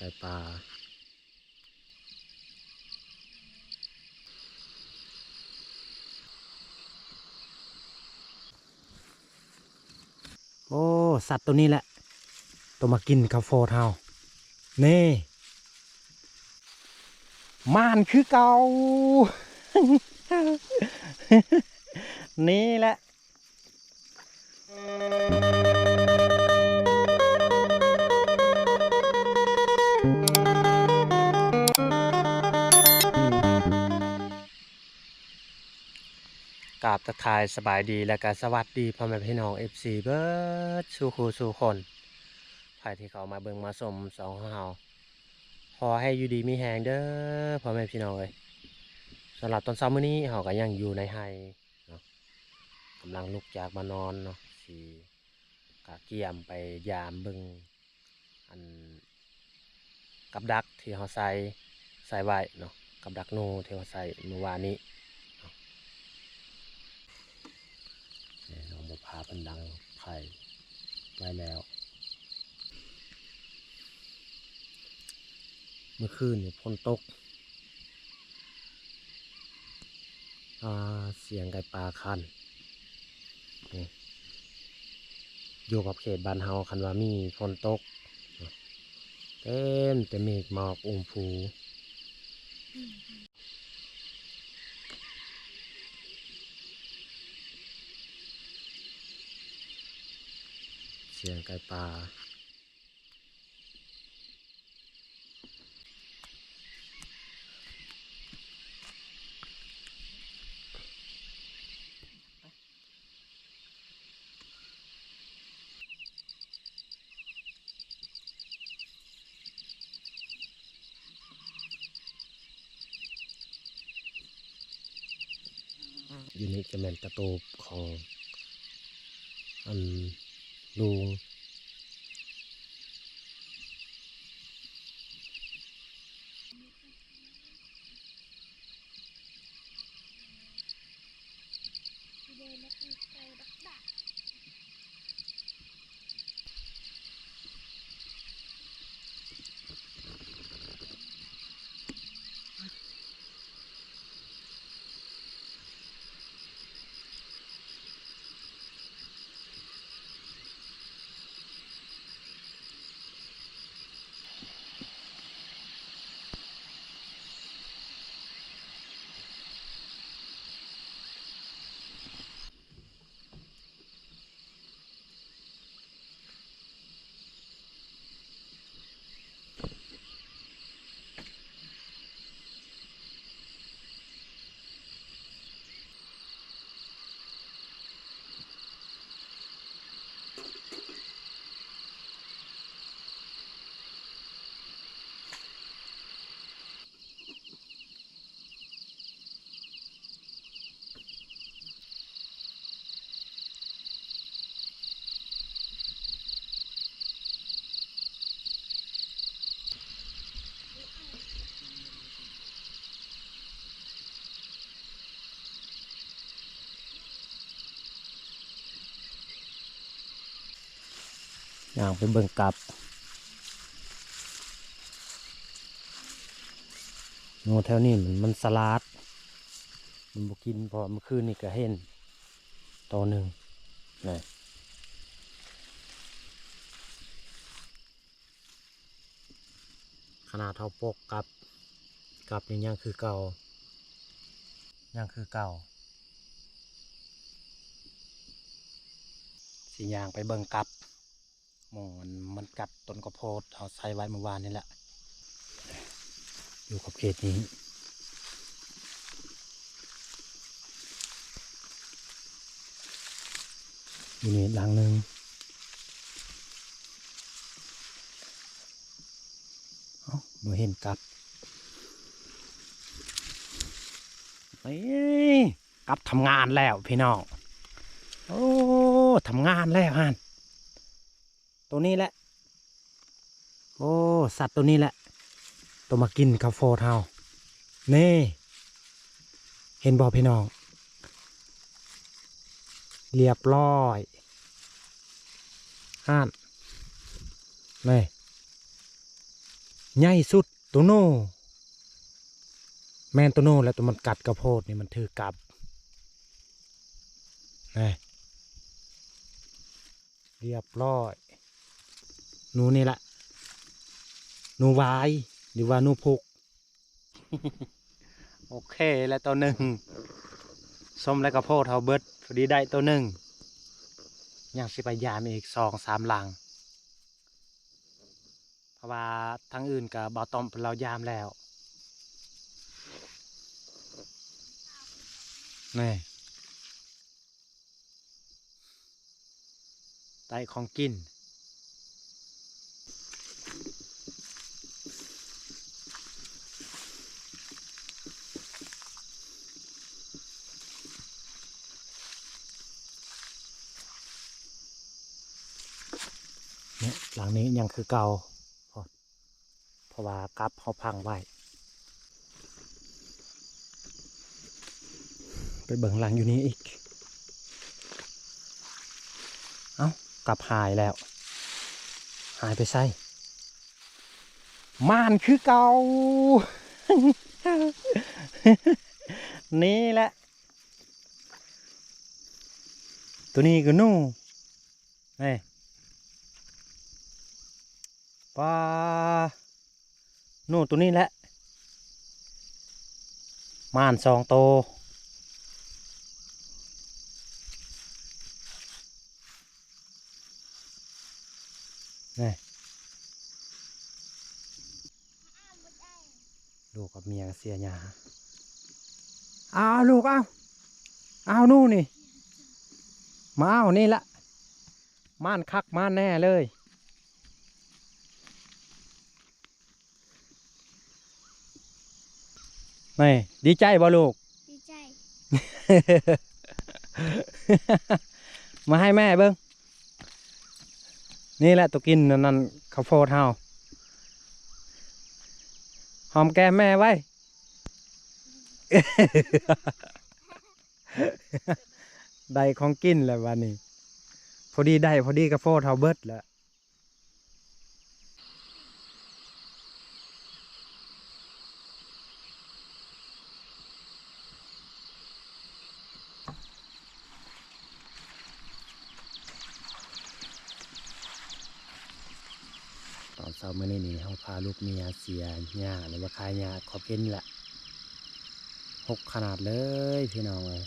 ไก่ปลาโอ้สัตว์ตัวนี้แหละตัวมากินข้าวโพดเฮานี่ม่านคือเก่า นี่แหละกราบทักทายสบายดีและก็สวัสดีพ่อแม่พี่น้องFCเบิร์ดสู่ครูสู่คนใครที่เขามาเบิ่งมาชมสองเฮาขอให้อยู่ดีมีแหงเด้อพ่อแม่พี่น้องเอ้ยสำหรับตอนเช้ามื้อนี้เฮาก็ยังอยู่ในไฮเนาะกำลังลุกจากมานอนเนาะสิกะเกี่ยมไปยามเบิ่งอันกับดักที่เฮาใส่ไว้เนาะกับดักนูที่เฮาใส่เมื่อวานนี้น้องบุพาเพิ่นดังไข่ไว้แล้วเมื่อคืนนี่ฝนตกเสียงไก่ปลาคันอยู่กับเขตบ้านเฮาคันว่ามีฝนตกเต็มแต่เมฆหมอกอุ้มฟูเสียงไก่ปลาอยู่นี่จะเป็นตะตูบของอันลุงย่างไปเบิ่งกับงูแถวนี้มันสลัดมันบ่กินเพราะเมื่อคืนนี่ก็เห็นตัวหนึ่งนี่ขนาดเท่าปกกับยังคือเก่ายังคือเก่าสิย่างไปเบิ่งกับหมองมันกัดต้นกระโพดเอาใส่ไว้เมื่อวานนี่แหละอยู่กับเขตนี้อยู่นี่หลังหนึ่งบ่เห็นกับเอ้ยกับทำงานแล้วพี่น้องโอ้ทำงานแล้วฮะตัวนี้แหละโอ้สัตว์ตัวนี้แหละตัวมากินข้าวโพดเฮานี่เห็นบ่พี่น้องเรียบร้อยห่านนี่ ใหญ่สุดตัวโน่แม่นตัวโน่แล้วตัวมันกัดกระโพดนี่มันถือกับนี่เรียบร้อยหนูนี่แหละหนูวายหรือว่าหนูพุก โอเคแล้วตัวหนึ่งส้มและกระโพดเฮาเบิดพอดีได้ตัวหนึ่งยังสิไปยามอีก2-3หลังเพราะว่าทั้งอื่นกับบ่าวต้อมเพิ่นเรายามแล้วนี่ได้ของกินเนี่ยหลังนี้ยังคือเก่าเพราะว่ากับเขาพังไว้ไปเบิ่งหลังอยู่นี่อีกเอ้ากลับหายแล้วหายไปใส่ม่านคือเก่า นี่แหละตัวนี้ก็นู่นี่ปลานู่ตัวนี้แหละม่าน2 โตวนี่ลูกกับเมียเสียหยาอ้าวลูกอ้าวนู่นนี่มาเอานี่ละม่านคักม่านแน่เลยนี่ดีใจบ่ลูก ดีใจ มาให้แม่เบิ้งนี่แหละตัวกินนั่นข้าวโพดเฮาหอมแก้มแม่ไว้ ได้ของกินแล้ววันนี้พอดีได้พอดีข้าวโพดเฮาเบิดแล้วตอนเช้ามื้อนี้นี่เฮาพาลูกเมียเสียหญ้าหรือว่าคายหญ้าขอบเพ็นนี่แหละหกขนาดเลยพี่น้องเอ้ย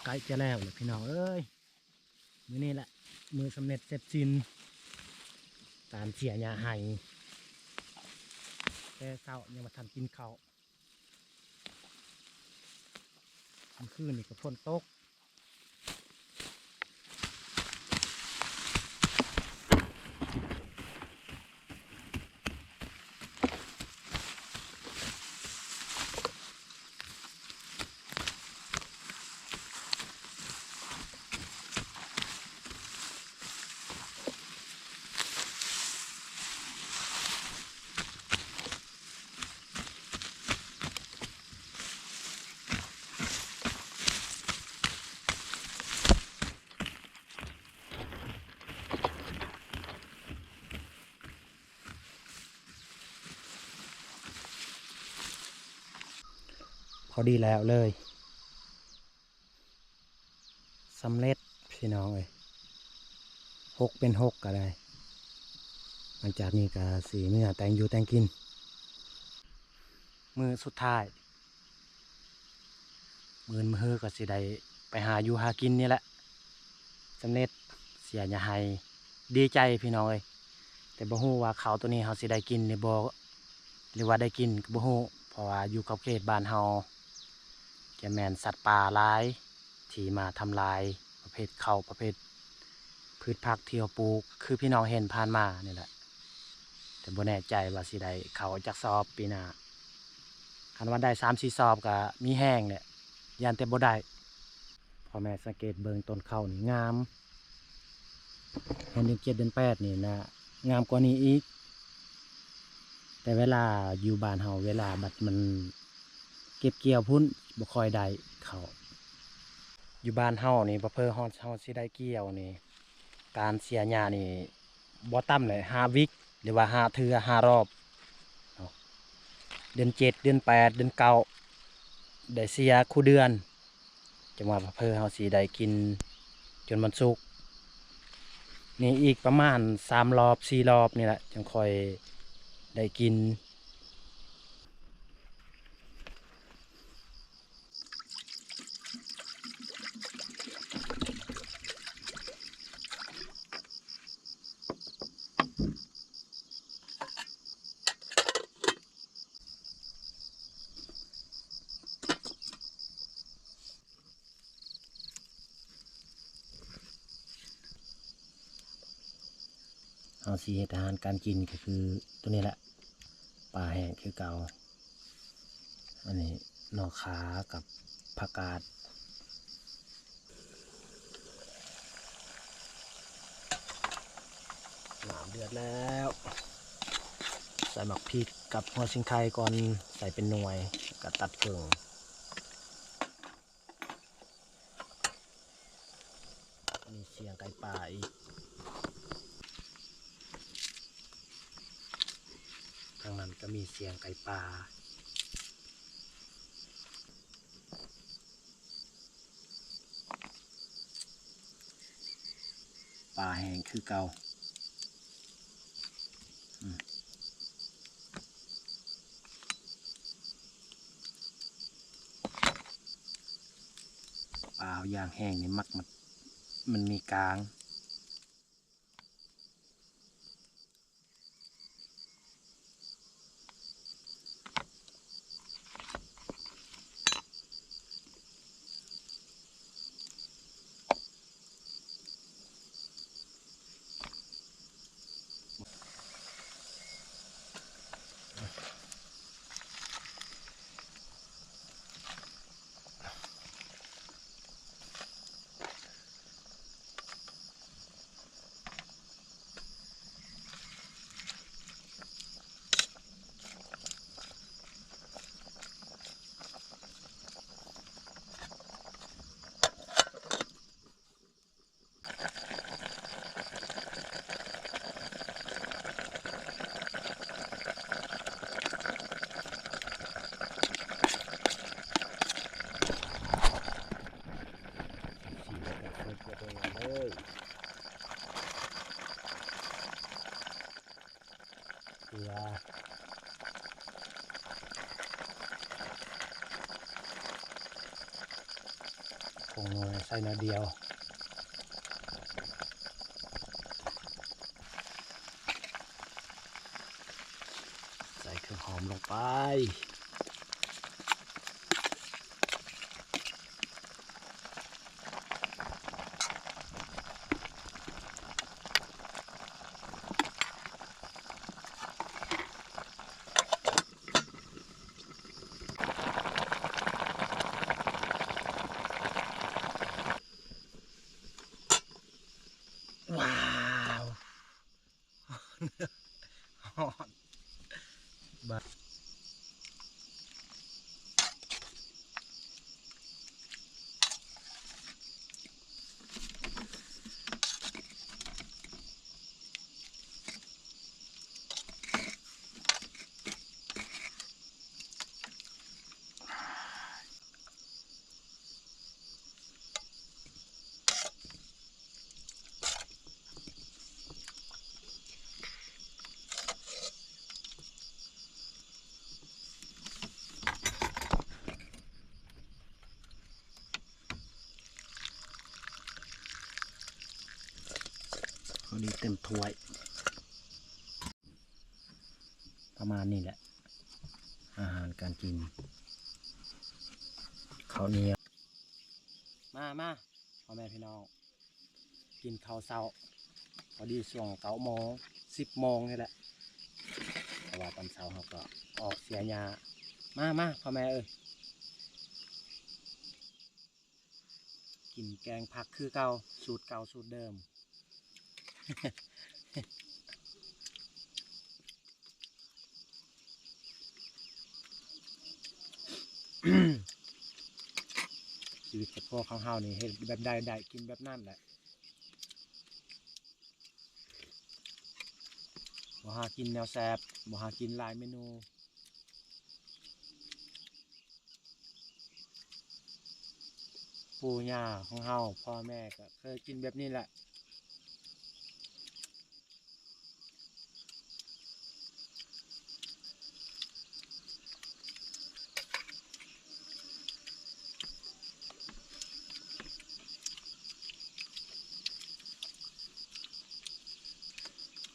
ใกล้จะแล้วเลยพี่น้องเอ้ยมือนี่แหละมือสำเร็จเสร็จสิ้นการเสียหญ้าให้แต่เช้ายังมาทันกินข้าวกลางคืนนี่ก็ฝนตกพอดีแล้วเลยสำเร็จพี่น้องเอ้ย6เป็น6ก็ได้หลังจากนี้ก็สีเมื่อแต่งอยู่แต่งกินมือสุดท้ายมือก็สิได้ไปหาอยู่หากินนี่แหละสำเร็จเสียหญ้าให้ดีใจพี่น้องเอ้ยแต่บ่ฮู้ว่าเขาวตัวนี้เฮาสิได้กินหรือบ่หรือว่าได้กินก็บ่ฮู้เพราะว่าอยู่กับเขตบ้านเฮาจะแม่นสัตว์ป่าหลายที่มาทำลายประเภทข้าวประเภทพืชผักที่เราปลูกคือพี่น้องเห็นผ่านมานี่แหละแต่บ่แน่ใจว่าสิได้เขาจักสอบปีหน้าคันว่าได้3-4 สอบก็มีแห้งเนี่ยยันแต่บ่ได้พ่อแม่สังเกตเบิ่งต้นข้าวนี่งามเห็นเดือน7เดือน8นี่นะงามกว่านี้อีกแต่เวลาอยู่บ้านเฮาเวลาบัดมันเก็บเกี่ยวพุ่นบ่ค่อยได้เขาอยู่บ้านเฮานี่บ่เพ้อเฮาสิได้เกี่ยวนี่การเสียหญ้านี่บ่ต่ำเลย5 วิกหรือว่า5 เทื่อ5 รอบเนาะเดือน7เดือน8เดือน9ได้เสียคู่เดือนจังว่าบ่เพ้อเฮาสิได้กินจนมันสุกนี่อีกประมาณ3 รอบ4 รอบนี่แหละจังค่อยได้กินเฮาสิเฮ็ดอาหารการกินก็คือตัวนี้แหละปลาแห้งคือเก่าอันนี้หน่อขากับผักกาดน้ำเดือดแล้วใส่หมักพริกกับหัวชิงไคก่อนใส่เป็นหน่วยก็ตัดเครื่องมีเสียงไก่ป่าอีกทางนั้นก็มีเสียงไก่ป่าปลาแห้งคือเก่าปลาย่างแห้งนี่มักมันมีกลางเลยเกลือผง ใส่หน่อยเดียวใส่เครื่องหอมลงไปว้าวฮอนบะพอดีเต็มถ้วยประมาณนี้แหละอาหารการกินข้าวเหนียวมาพ่อแม่พี่น้องกินข้าวเช้าพอดีช่วง9 โมง 10 โมงนี่แหละแต่ว่าตอนเช้าเขาก็ออกเสียหญ้ามาพ่อแม่เอ้ยกินแกงผักคือเก่าสูตรเก่าสูตรเดิม ชีวิตกับพ่อข้างเฮานี่เฮ็ดแบบใดกินแบบนั่นแหละบ่หากินแนวแซ่บบ่หากินหลายเมนูปู่ย่าของเฮาพ่อแม่ก็เคยกินแบบนี้แหละ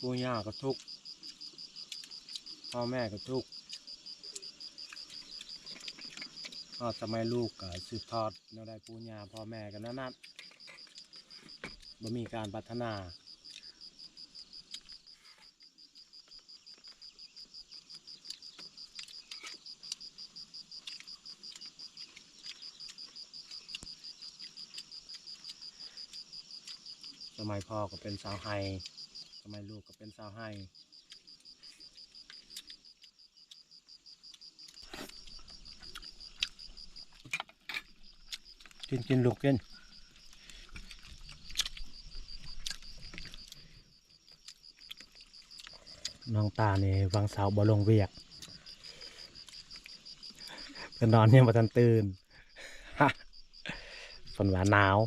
ปู่ย่าก็ทุกข์พ่อแม่ก็ทุกข์สมัยลูกก็สืบทอดแนวใดปู่ย่าพ่อแม่กันนั้นบ่มีการพัฒนาสมัยพ่อก็เป็นสาวไฮสมัยลูกก็เป็นสาวไฮกินลูกกินน้องตาเนี่วังเสาร์บ่ลงเวียกเพิ่นนอนยังบ่ทันตื่น ฝนว่าหนาว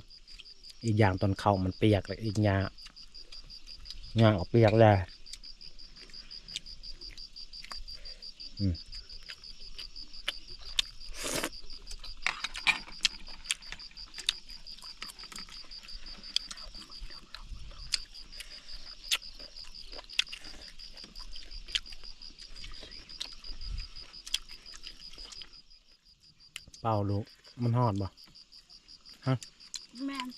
อีกอย่างตอนเข้ามันเปียกเลยอีกอย่างออกเปียกเลยเป่าลูกมันหอดบ่ฮะ แม่น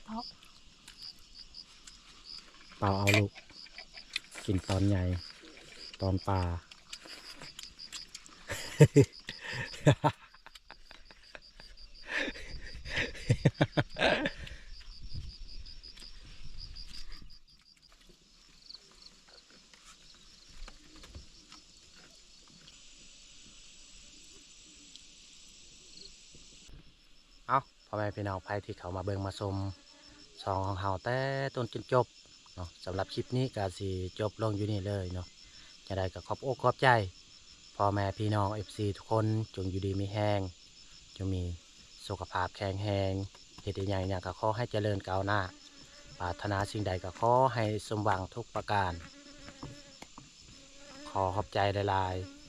เพราะ เป่าเอาลูกกินตอนใหญ่ตอนปลา เอาพ่อแม่พี่น้องไปที่เขามาเบิ่งมาชมซองของเฮาแต่ต้นจนจบเนาะสำหรับคลิปนี้ก็สิจบลงอยู่นี่เลยเนาะจะได้ก็ขอบอกขอบใจพ่อแม่พี่น้อง FC ทุกคนจงอยู่ดีมีแห้งจงมีสุขภาพแข็งแรงเฮ็ดได้หยังก็ขอให้เจริญก้าวหน้า ปรารถนาสิ่งใดก็ขอให้สมหวังทุกประการ ขอขอบใจหลายๆ